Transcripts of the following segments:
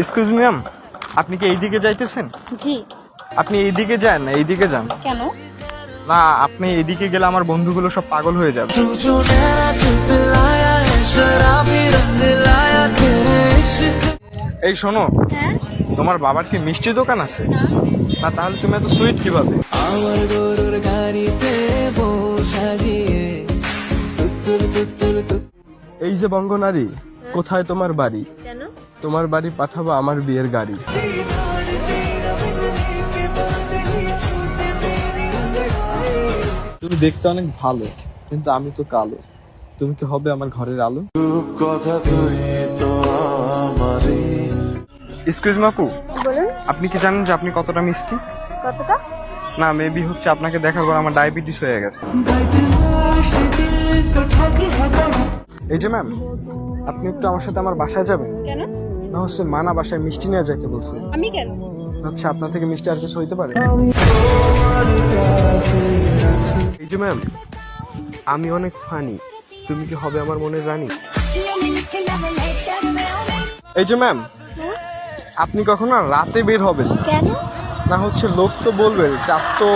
Excuse me ma'am, আপনি কি এইদিকে যাইতেছেন? জি। আপনি এইদিকে যান না, এইদিকে যান। কেন? না, আপনি এইদিকে গেলে আমার বন্ধুগুলো সব পাগল হয়ে যাবে। এই শোনো, হ্যাঁ। তোমার বাবার কি মিষ্টি দোকান আছে? না। না, তাহলে তুমি এত সুইট কিভাবে? আমার গরুর গাড়িতে বউ সাজিয়ে তুত্তুর তুত্তুর তুত্তুর। এই যে বঙ্গনারী, কোথায় তোমার বাড়ি? কেন? তোমার বাড়ি পাঠাবো আমার বিয়ের গাড়ি। তুমি দেখতে অনেক ভালো, কিন্তু আমি তো কালো। তুমি কি হবে আমার ঘরের আলো? এক্সকিউজ মি আপু, বলুন। আপনি কি জানেন যে আপনি কতটা মিষ্টি? কতটা? না, মেবি হচ্ছে আপনাকে দেখার পর আমার ডায়াবেটিস হয়ে গেছে। এই যে ম্যাম, আপনি একটু আমার সাথে আমার বাসায় যাবেন? কেন? না হচ্ছে মানা বাসায় মিষ্টি নিয়ে যাইতে বলছে। আমি কেন? আচ্ছা, আপনার থেকে মিষ্টি আর কিছু হইতে পারে? এই যে ম্যাম, আমি অনেক ফানি, তুমি কি হবে আমার মনের রানী? এই যে ম্যাম, আপনি কখনো রাতে বের হবেন না। কেন? না হচ্ছে লোক তো বলবে চাঁদ তো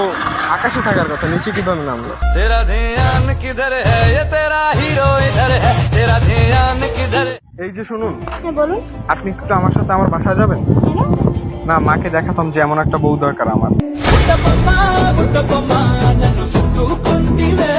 আকাশে থাকার কথা, নিচে কিভাবে নামলো? तेरा ध्यान किधर है ये तेरा हीरो इधर है तेरा ध्यान किधर। এই যে শুনুন, হ্যাঁ বলুন। আপনি একটু আমার সাথে আমার বাসায় যাবেন? কেন? না, মাকে দেখাতাম যে এমন একটা বউ দরকার আমার। బుట్టబొమ్మ నన్ను చుట్టుకుంటివే